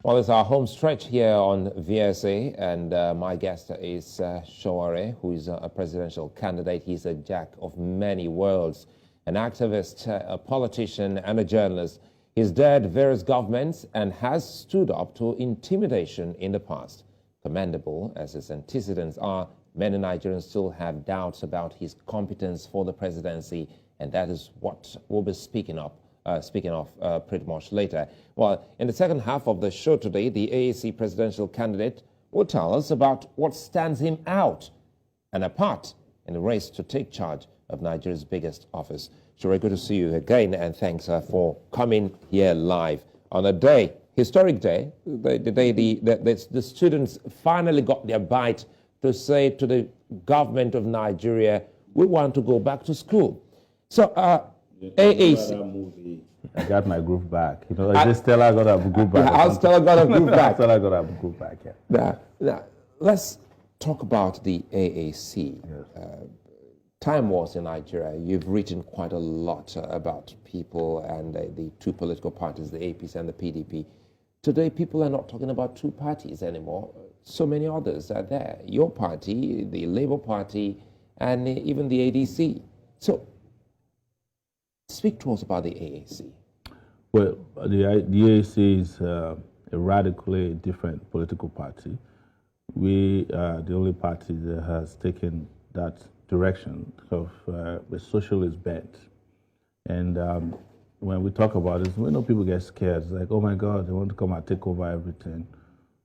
Well, it's our home stretch here on VSA, and my guest is Sowore, who is a presidential candidate. He's a jack of many worlds, an activist, a politician, and a journalist. He's dared various governments and has stood up to intimidation in the past. Commendable as his antecedents are, many Nigerians still have doubts about his competence for the presidency, and that is what we'll be speaking of pretty much later. Well, in the second half of the show today, the AAC presidential candidate will tell us about what stands him out and apart in the race to take charge of Nigeria's biggest office. Sure, good to see you again, and thanks for coming here live on a day, historic day, the day the students finally got their bite to say to the government of Nigeria, we want to go back to school. So, AAC. I got my groove back. You know, Stella got a groove back. Yeah, Stella got a groove back. Stella got a groove back, yeah. Now, let's talk about the AAC. Yes. Time wars in Nigeria. You've written quite a lot about people and the two political parties, the APC and the PDP. Today, people are not talking about two parties anymore. So many others are there. Your party, the Labour Party, and even the ADC. So, speak to us about the AAC. Well, the AAC is a radically different political party. We are the only party that has taken that direction of a socialist bent. And when we talk about this, we know people get scared. It's like, oh my God, they want to come and take over everything.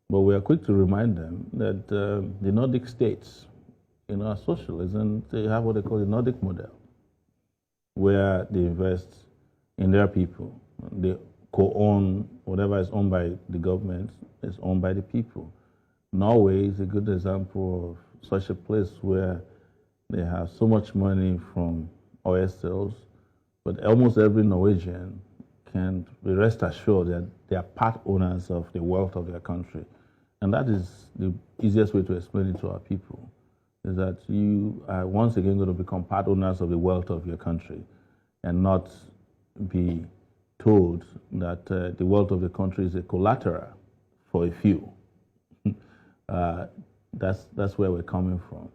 But we are quick to remind them that the Nordic states, are socialism. They have what they call the Nordic model, where they invest in their people. They co-own whatever is owned by the government is owned by the people. Norway is a good example of such a place where they have so much money from oil sales, but almost every Norwegian can be rest assured that they are part owners of the wealth of their country. And that is the easiest way to explain it to our people, is that you are once again going to become part owners of the wealth of your country and not be told that the wealth of the country is a collateral for a few. That's where we're coming from.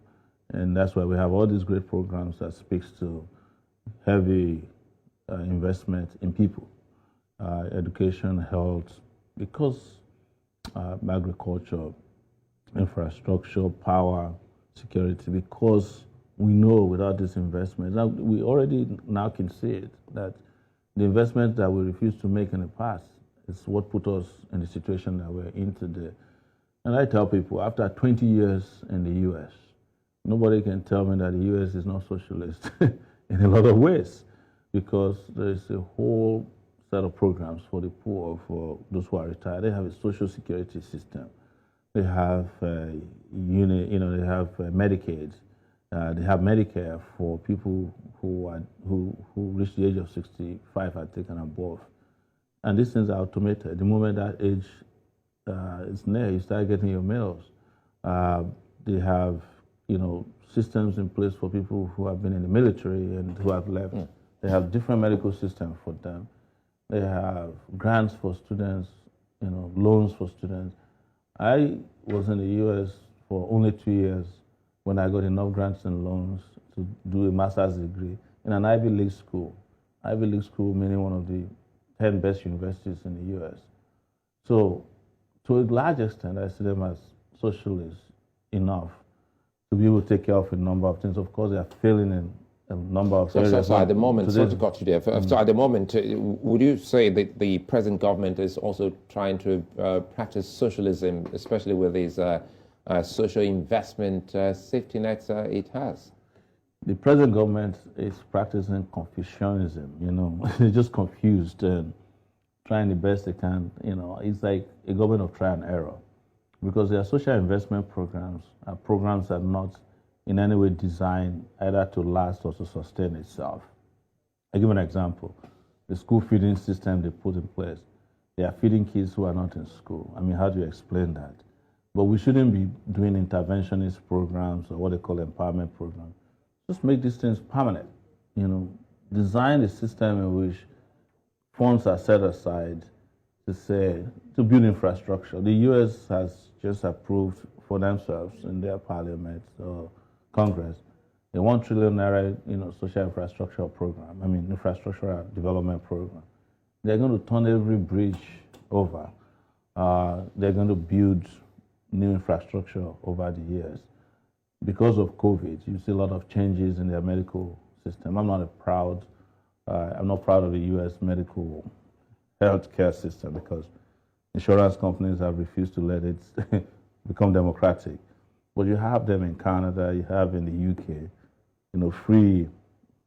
And that's why we have all these great programs that speaks to heavy investment in people, education, health, because agriculture, infrastructure, power, security, because we know without this investment, now we already now can see it, that the investment that we refused to make in the past is what put us in the situation that we're in today. And I tell people, after 20 years in the U.S., nobody can tell me that the U.S. is not socialist in a lot of ways, because there's a whole set of programs for the poor, for those who are retired. They have a social security system. They have they have Medicaid. They have Medicare for people who reach the age of 65 and taken above. And these things are automated. The moment that age is near, you start getting your meals. They have, systems in place for people who have been in the military and who have left. They have different medical systems for them. They have grants for students, loans for students. I was in the U.S. for only 2 years when I got enough grants and loans to do a master's degree in an Ivy League school. Ivy League school meaning one of the 10 best universities in the U.S. So, to a large extent, I see them as socialists enough to be able to take care of a number of things. Of course, they are failing in a number of areas. So at the moment, sorry to cut you there. So at the moment, would you say that the present government is also trying to practice socialism, especially with these social investment safety nets it has? The present government is practicing Confucianism, They're just confused and trying the best they can. It's like a government of trial and error, because their social investment programs are programs that are not in any way designed either to last or to sustain itself. I'll give an example. The school feeding system they put in place, they are feeding kids who are not in school. I mean, how do you explain that? But we shouldn't be doing interventionist programs or what they call empowerment programs. Just make these things permanent. Design a system in which funds are set aside to say, to build infrastructure. The U.S. has just approved for themselves in their parliament or Congress a $1 trillion social infrastructure program. I mean, infrastructure development program. They're going to turn every bridge over. They're going to build new infrastructure over the years. Because of COVID, you see a lot of changes in their medical system. I'm not proud of the U.S. medical healthcare system because insurance companies have refused to let it become democratic. But you have them in Canada, you have in the UK, free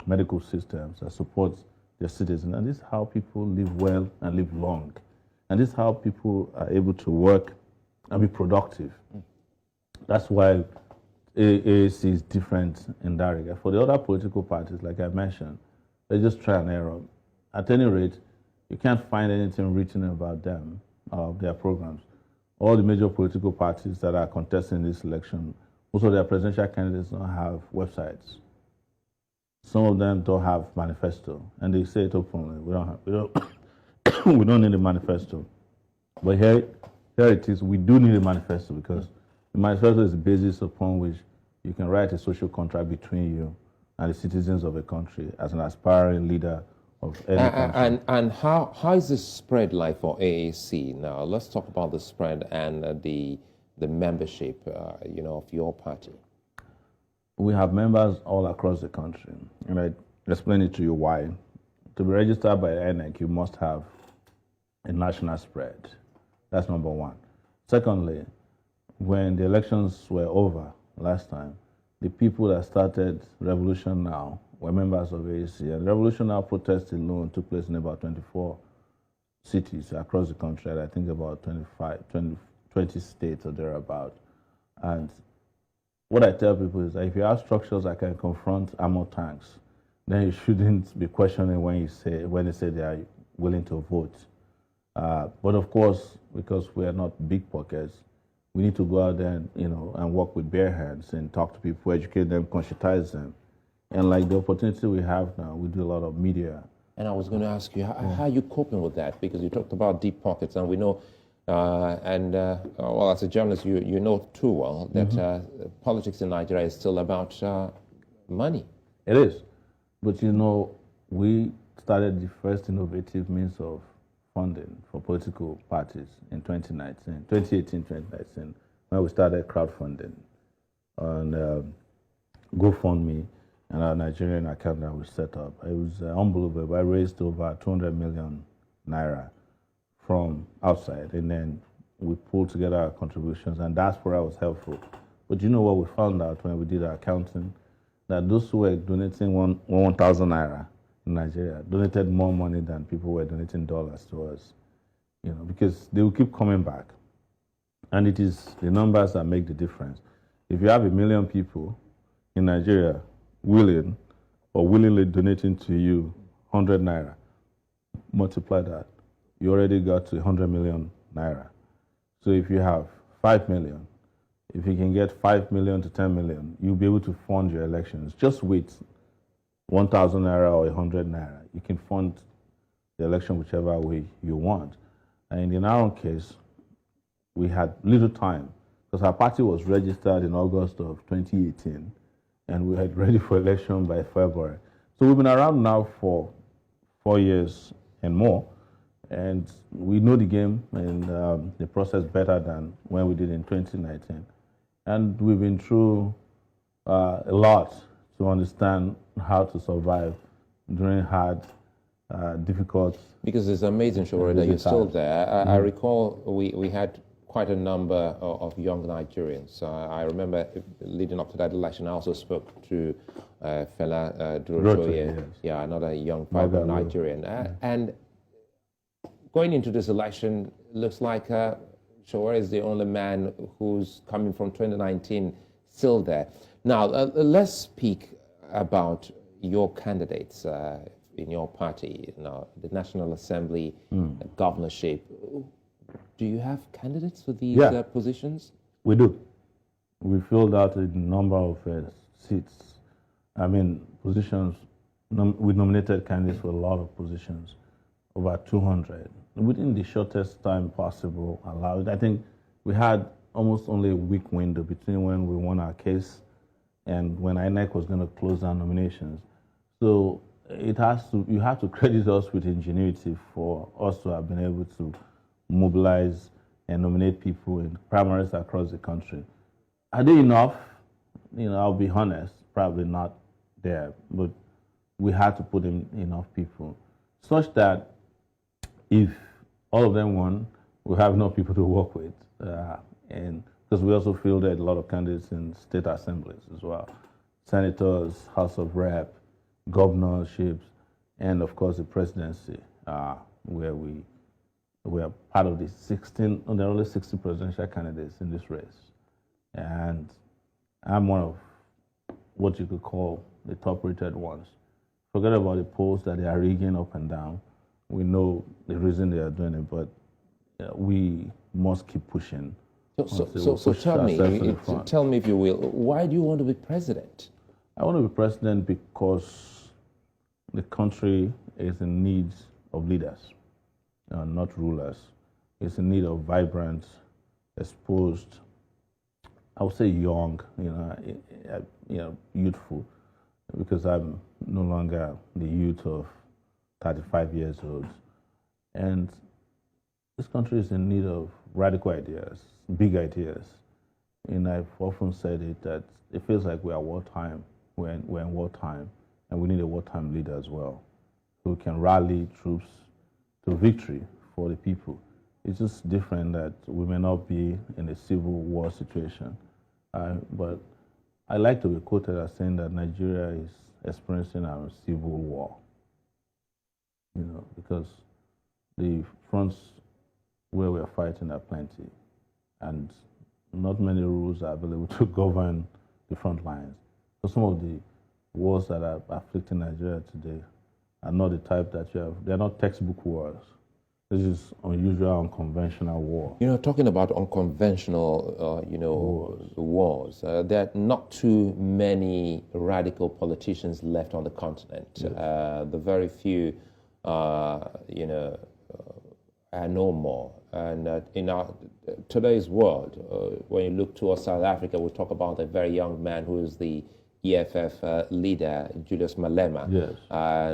medical systems that support their citizens. And this is how people live well and live long. And this is how people are able to work and be productive. That's why AAC is different in that regard. For the other political parties, like I mentioned, they just try and error. At any rate, you can't find anything written about them, their programs. All the major political parties that are contesting this election, most of their presidential candidates don't have websites. Some of them don't have manifesto, and they say it openly. We don't need a manifesto. But here it is. We do need a manifesto because the manifesto is the basis upon which you can write a social contract between you and the citizens of a country as an aspiring leader of any country. And how is the spread like for AAC now? Let's talk about the spread and the membership, of your party. We have members all across the country, and I explain it to you why. To be registered by INEC, you must have a national spread. That's number one. Secondly, when the elections were over last time, the people that started Revolution Now were members of AAC. And Revolution Now protest alone took place in about 24 cities across the country, and I think about 20 states or thereabout. And what I tell people is that if you have structures that can confront armored tanks, then you shouldn't be questioning when they say they are willing to vote. But of course, because we are not big pockets, we need to go out there and work with bare hands and talk to people, educate them, conscientize them. And like the opportunity we have now, we do a lot of media. And I was going to ask you, how are you coping with that? Because you talked about deep pockets, and we know, as a journalist, you know too well that politics in Nigeria is still about money. It is. But we started the first innovative means of funding for political parties in 2018, 2019, when we started crowdfunding on GoFundMe and our Nigerian account that we set up. It was unbelievable. I raised over 200 million naira from outside, and then we pulled together our contributions, and that's where I was helpful. But you know what we found out when we did our accounting? That those who were donating 1,000 naira in Nigeria donated more money than people were donating dollars to us, because they will keep coming back. And it is the numbers that make the difference. If you have 1 million people in Nigeria willingly donating to you 100 naira, multiply that, you already got to 100 million naira. So if you have 5 million, if you can get 5 million to 10 million, you'll be able to fund your elections. Just wait 1,000 naira or 100 naira. You can fund the election whichever way you want. And in our own case, we had little time because our party was registered in August of 2018, and we had ready for election by February. So we've been around now for 4 years and more, and we know the game and the process better than when we did in 2019. And we've been through a lot to understand how to survive during hard, difficult. Because it's amazing, Sowore, that you're still there. I recall we had quite a number of young Nigerians. I remember leading up to that election, I also spoke to Fela Durotoye, yes. Yeah, another young, vibrant Nigerian. And going into this election, looks like Sowore is the only man who's coming from 2019 still there. Now, let's speak about your candidates in your party, the National Assembly, governorship. Do you have candidates for these positions? We do. We filled out a number of seats. Positions. We nominated candidates for a lot of positions, over 200. within the shortest time possible allowed. I think we had almost only a week window between when we won our case and when INEC was going to close down nominations. So you have to credit us with ingenuity for us to have been able to mobilize and nominate people in primaries across the country. Are they enough? I'll be honest, probably not there, but we had to put in enough people such that if all of them won, we have enough people to work with. And because we also fielded a lot of candidates in state assemblies as well, senators, House of Rep, governorships, and of course the presidency, where we are part of the 16, there are only 60 presidential candidates in this race. And I'm one of what you could call the top rated ones. Forget about the polls that they are rigging up and down. We know the reason they are doing it, but we must keep pushing. So tell me, if you will, why do you want to be president? I want to be president because the country is in need of leaders, not rulers. It's in need of vibrant, exposed, I would say young, youthful, because I'm no longer the youth of 35 years old. And this country is in need of radical ideas, big ideas. And I've often said it that it feels like we're wartime. We're in wartime, and we need a wartime leader as well, who can rally troops to victory for the people. It's just different that we may not be in a civil war situation. But I like to be quoted as saying that Nigeria is experiencing a civil war. Because the fronts where we are fighting are plenty, and not many rules are available to govern the front lines. So some of the wars that are afflicting Nigeria today are not the type that you have. They're not textbook wars. This is unusual, unconventional war. Talking about unconventional, wars. There are not too many radical politicians left on the continent. Yes. The very few, are no more. And in today's world, when you look towards South Africa, we talk about a very young man who is the EFF leader, Julius Malema. Yes.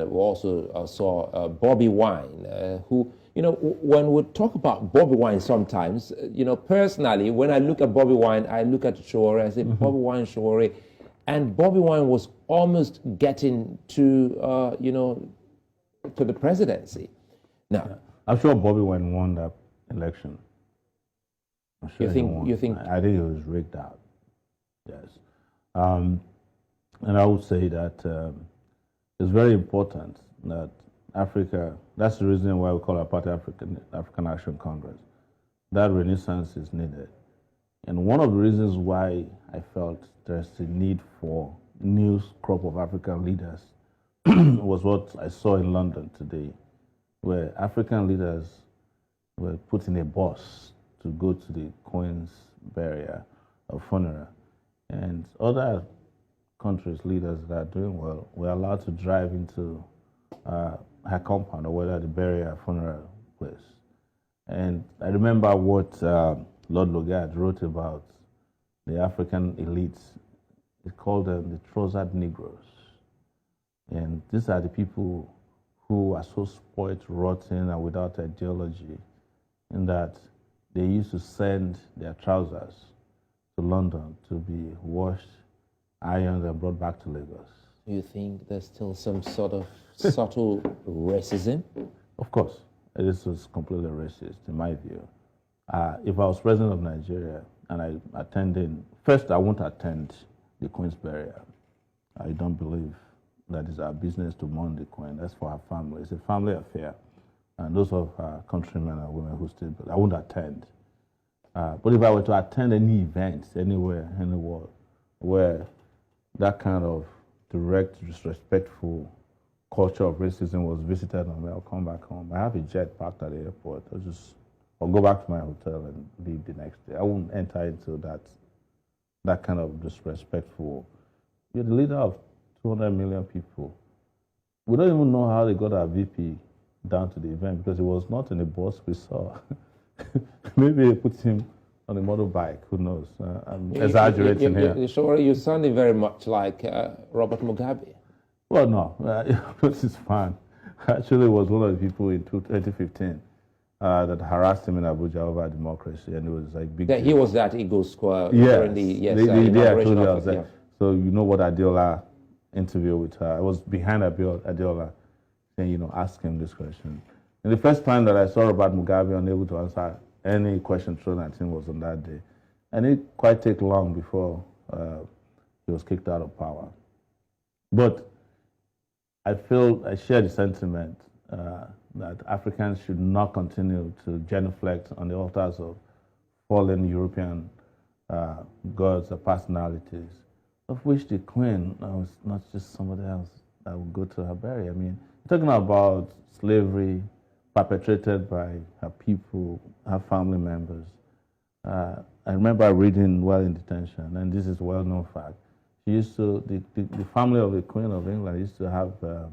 We also saw Bobby Wine, who, when we talk about Bobby Wine sometimes, personally, when I look at Bobby Wine, I look at Sowore, I say, Bobby Wine, Sowore. And Bobby Wine was almost getting to, to the presidency. Now, yeah. I'm sure Bobby Wine won that election. I'm sure you think? I think it was rigged out. Yes. And I would say that it's very important that Africa, that's the reason why we call our party African Action Congress. That renaissance is needed. And one of the reasons why I felt there's a need for new crop of African leaders was what I saw in London today, where African leaders were put in a bus to go to the Queen's burial or funeral. And other countries' leaders that are doing well were allowed to drive into her compound or whether the burial funeral place. And I remember what Lord Lugard wrote about the African elites. He called them the trousered Negroes. And these are the people who are so spoiled, rotten, and without ideology, in that they used to send their trousers to London to be washed, ironed, and brought back to Lagos. You think there's still some sort of subtle racism? Of course. This was completely racist, in my view. If I was president of Nigeria and I attended, first I won't attend the Queen's burial. I don't believe that it's our business to mourn the Queen. That's for her family. It's a family affair. And those of our countrymen and women who still, I won't attend. But if I were to attend any event anywhere in the world where that kind of direct, disrespectful culture of racism was visited on me, I'll come back home. I have a jet parked at the airport. I'll go back to my hotel and leave the next day. I won't enter into that kind of disrespectful. You're the leader of 200 million people. We don't even know how they got our VP down to the event because he was not in the bus we saw. Maybe they put him on a motorbike. Who knows? I'm exaggerating here. Sure, you sounded very much like Robert Mugabe. Well, no, this is fine. Actually, was one of the people in 2015 that harassed him in Abuja over democracy, and it was like big. He was that Eagle Square. Yes, They inauguration of it. So you know what Adiola interview with her. I was behind Adiola, and ask him this question. And the first time that I saw Robert Mugabe unable to answer any question thrown at him was on that day, and it quite take long before he was kicked out of power. But I share the sentiment that Africans should not continue to genuflect on the altars of fallen European gods or personalities, of which the Queen was not just somebody else that would go to her burial. I mean, talking about slavery perpetrated by her people, her family members. I remember reading while in detention, and this is a well-known fact. She used to, the family of the Queen of England used to have a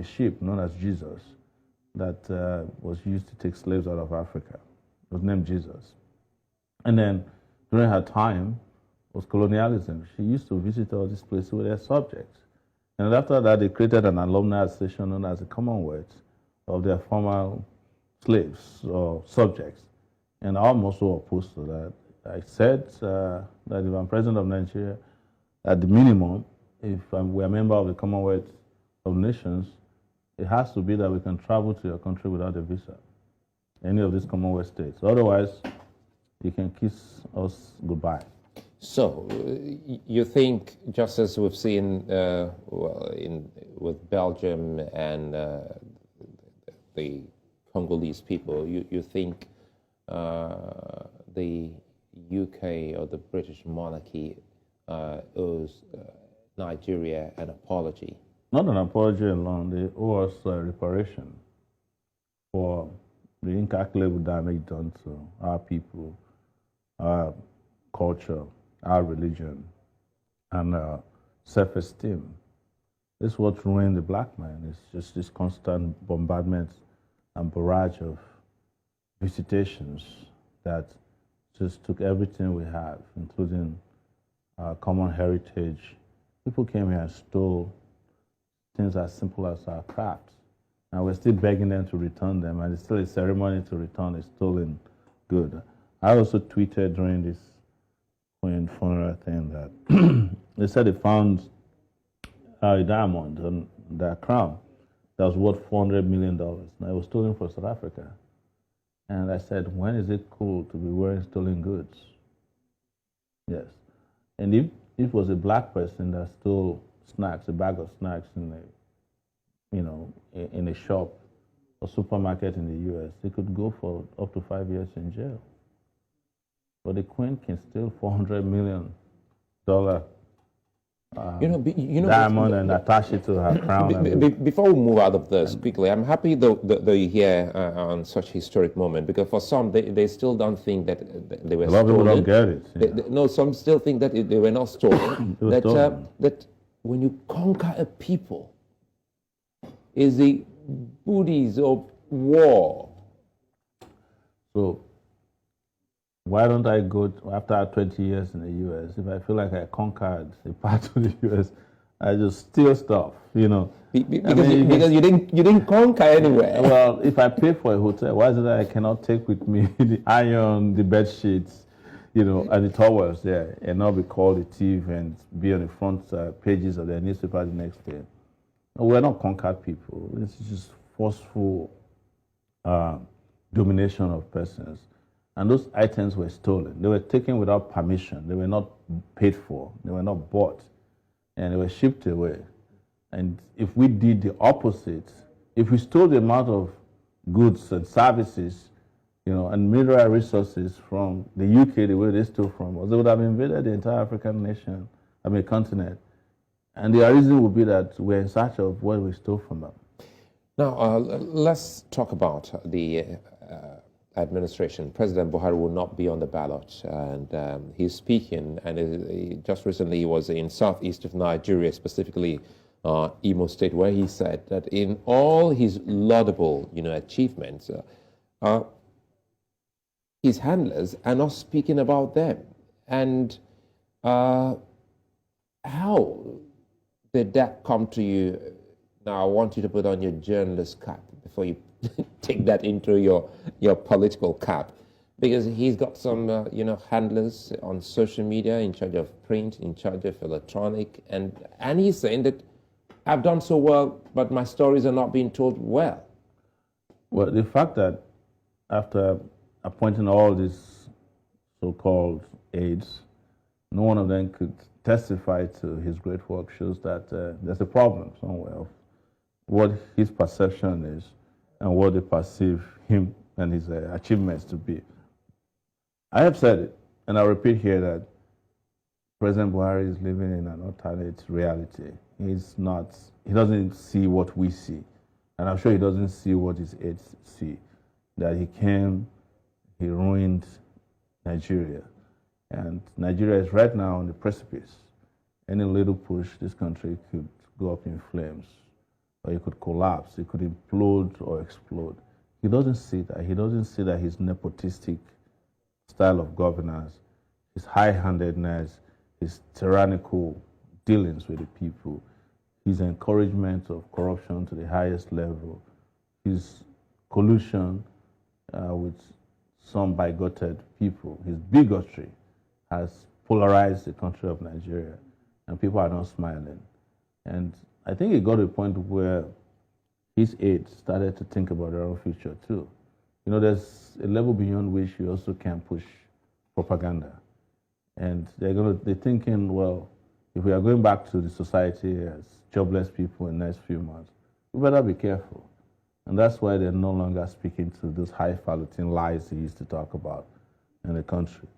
ship known as Jesus that was used to take slaves out of Africa. It was named Jesus. And then during her time was colonialism. She used to visit all these places with their subjects. And after that, they created an alumni association known as the Commonwealth of their former slaves or subjects. And I'm also opposed to that. I said that if I'm president of Nigeria, at the minimum, if we're a member of the Commonwealth of Nations, it has to be that we can travel to your country without a visa, any of these Commonwealth states. Otherwise, you can kiss us goodbye. So, you think, just as we've seen with Belgium and the Congolese people, you think the UK or the British monarchy owes Nigeria an apology? Not an apology alone, they owe us reparation for the incalculable damage done to our people, our culture, our religion, and self-esteem. This is what ruined the black man. It's just this constant bombardment and barrage of visitations that just took everything we have, including our common heritage. People came here and stole things as simple as our crafts. And we're still begging them to return them, and it's still a ceremony to return a stolen good. I also tweeted during this Queen funeral thing that they said they found a diamond on their crown that was worth $400 million. Now, it was stolen from South Africa. And I said, when is it cool to be wearing stolen goods? Yes. And if it was a black person that stole snacks, a bag of snacks in a shop or supermarket in the U.S., they could go for up to 5 years in jail. But the Queen can steal $400 million diamond and attach it to her crown. Before we move out of this quickly, I'm happy though you hear on such historic moment, because for some they still don't think that they were stolen. A lot of people don't get it. No, some still think that they were not stolen. That when you conquer a people, is the booties of war. So why don't I go after 20 years in the U.S.? If I feel like I conquered a part of the U.S., I just steal stuff, Because you didn't conquer anywhere. Well, if I pay for a hotel, why is it that I cannot take with me the iron, the bed sheets, and the towels there, and not be called a thief and be on the front pages of the newspaper the next day? No, we're not conquered people. It's just forceful domination of persons. And those items were stolen. They were taken without permission. They were not paid for. They were not bought. And they were shipped away. And if we did the opposite, if we stole the amount of goods and services, and mineral resources from the UK the way they stole from us, they would have invaded the entire African continent. And the reason would be that we're in search of what we stole from them. Now, let's talk about the administration. President Buhari will not be on the ballot, and he's speaking, and just recently he was in southeast of Nigeria, specifically Imo State, where he said that in all his laudable, achievements, his handlers are not speaking about them. And how did that come to you? Now, I want you to put on your journalist cap before you take that into your political cap, because he's got some, handlers on social media, in charge of print, in charge of electronic, and he's saying that I've done so well, but my stories are not being told well. Well, the fact that after appointing all these so-called aides, no one of them could testify to his great work shows that there's a problem somewhere of what his perception is and what they perceive him and his achievements to be. I have said it, and I repeat here that President Buhari is living in an alternate reality. He doesn't see what we see. And I'm sure he doesn't see what his aides see. That he ruined Nigeria. And Nigeria is right now on the precipice. Any little push, this country could go up in flames, or it could collapse, it could implode or explode. He doesn't see that. He doesn't see that his nepotistic style of governance, his high-handedness, his tyrannical dealings with the people, his encouragement of corruption to the highest level, his collusion with some bigoted people, his bigotry has polarized the country of Nigeria, and people are not smiling. And I think it got to a point where his aides started to think about their own future too. There's a level beyond which you also can push propaganda. And they're thinking, well, if we are going back to the society as jobless people in the next few months, we better be careful. And that's why they're no longer speaking to those highfalutin lies he used to talk about in the country.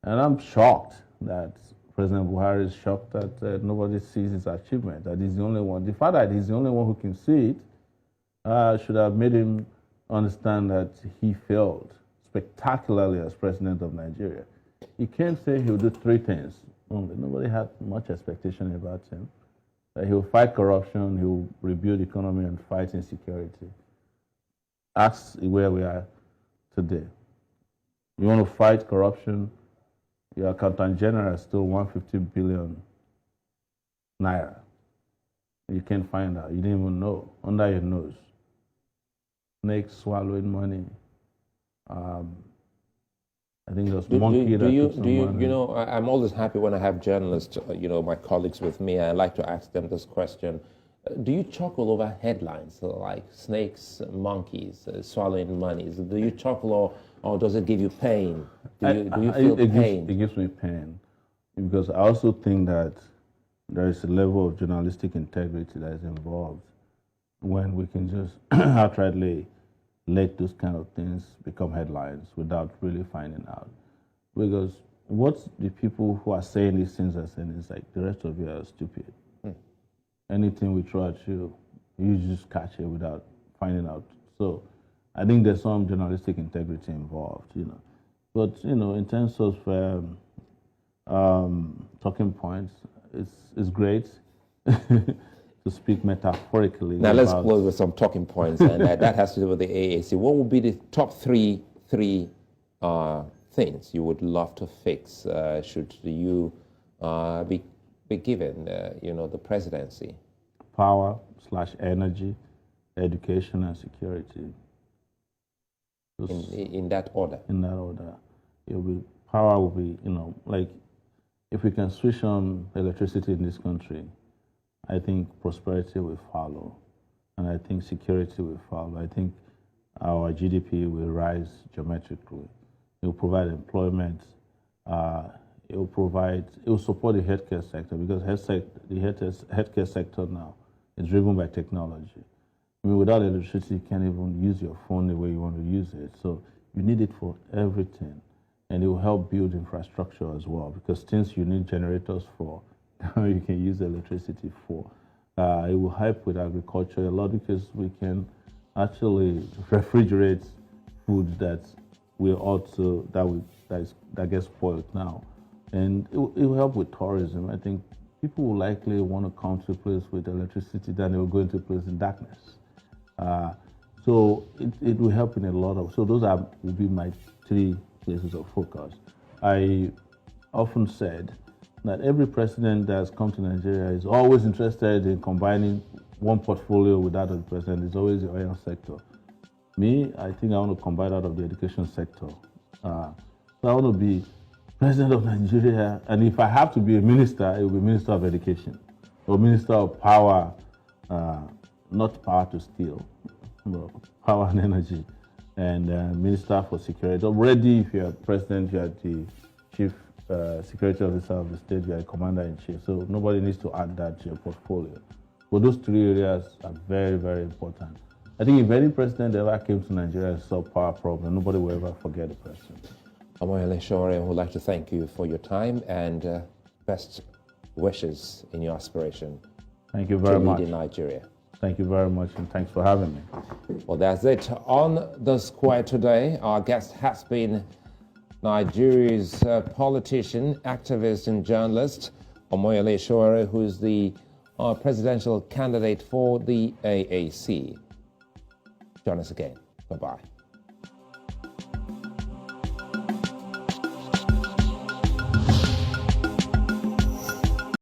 And I'm shocked that President Buhari is shocked that nobody sees his achievement, that he's the only one. The fact that he's the only one who can see it should have made him understand that he failed spectacularly as president of Nigeria. He can't say he'll do three things only. Nobody had much expectation about him. That he'll fight corruption, he'll rebuild the economy and fight insecurity. Ask where we are today. You want to fight corruption? Your accountant general is still 150 billion naira. You can't find out. You didn't even know. Under your nose. Snakes swallowing money. I think there's monkey that took some money. I'm always happy when I have journalists, my colleagues with me. I like to ask them this question. Do you chuckle over headlines like snakes, monkeys, swallowing monies? Do you chuckle or does it give you pain? Do you feel pain? It gives me pain because I also think that there is a level of journalistic integrity that is involved when we can just outrightly let those kind of things become headlines without really finding out. Because what the people who are saying these things are saying is like, the rest of you are stupid. Anything we throw at you, you just catch it without finding out. So I think there's some journalistic integrity involved, But, in terms of talking points, it's great to speak metaphorically. Now let's close with some talking points, and that has to do with the AAC. What would be the top three things you would love to fix should you be given, the presidency? Power/energy, education, and security. In that order? In that order. Power will be, like if we can switch on electricity in this country, I think prosperity will follow. And I think security will follow. I think our GDP will rise geometrically. It will provide employment. It will support the healthcare sector because the healthcare sector now is driven by technology. Without electricity, you can't even use your phone the way you want to use it. So you need it for everything. And it will help build infrastructure as well because things you need generators for, now you can use electricity for. It will help with agriculture a lot because we can actually refrigerate food that gets spoiled now. And it will help with tourism. I think people will likely want to come to a place with electricity than they will go into a place in darkness. So it will help in a lot of, so those will be my 3 places of focus. I often said that every president that has come to Nigeria is always interested in combining one portfolio with that of the president. It's always the oil sector. Me, I think I want to combine that of the education sector. So I want to be president of Nigeria, and if I have to be a minister, it will be Minister of Education or Minister of Power, not power to steal, but power and energy, and Minister for Security. Already, if you're president, you're the chief security officer of the state, you're a commander-in-chief, so nobody needs to add that to your portfolio. But those 3 areas are very, very important. I think if any president ever came to Nigeria and solved power problem, nobody will ever forget the president. Omoyele Sowore, I would like to thank you for your time and best wishes in your aspiration. Thank you very much. To lead in Nigeria. Thank you very much, and thanks for having me. Well, that's it. On the Square today, our guest has been Nigeria's politician, activist, and journalist, Omoyele Sowore, who is the presidential candidate for the AAC. Join us again. Bye-bye.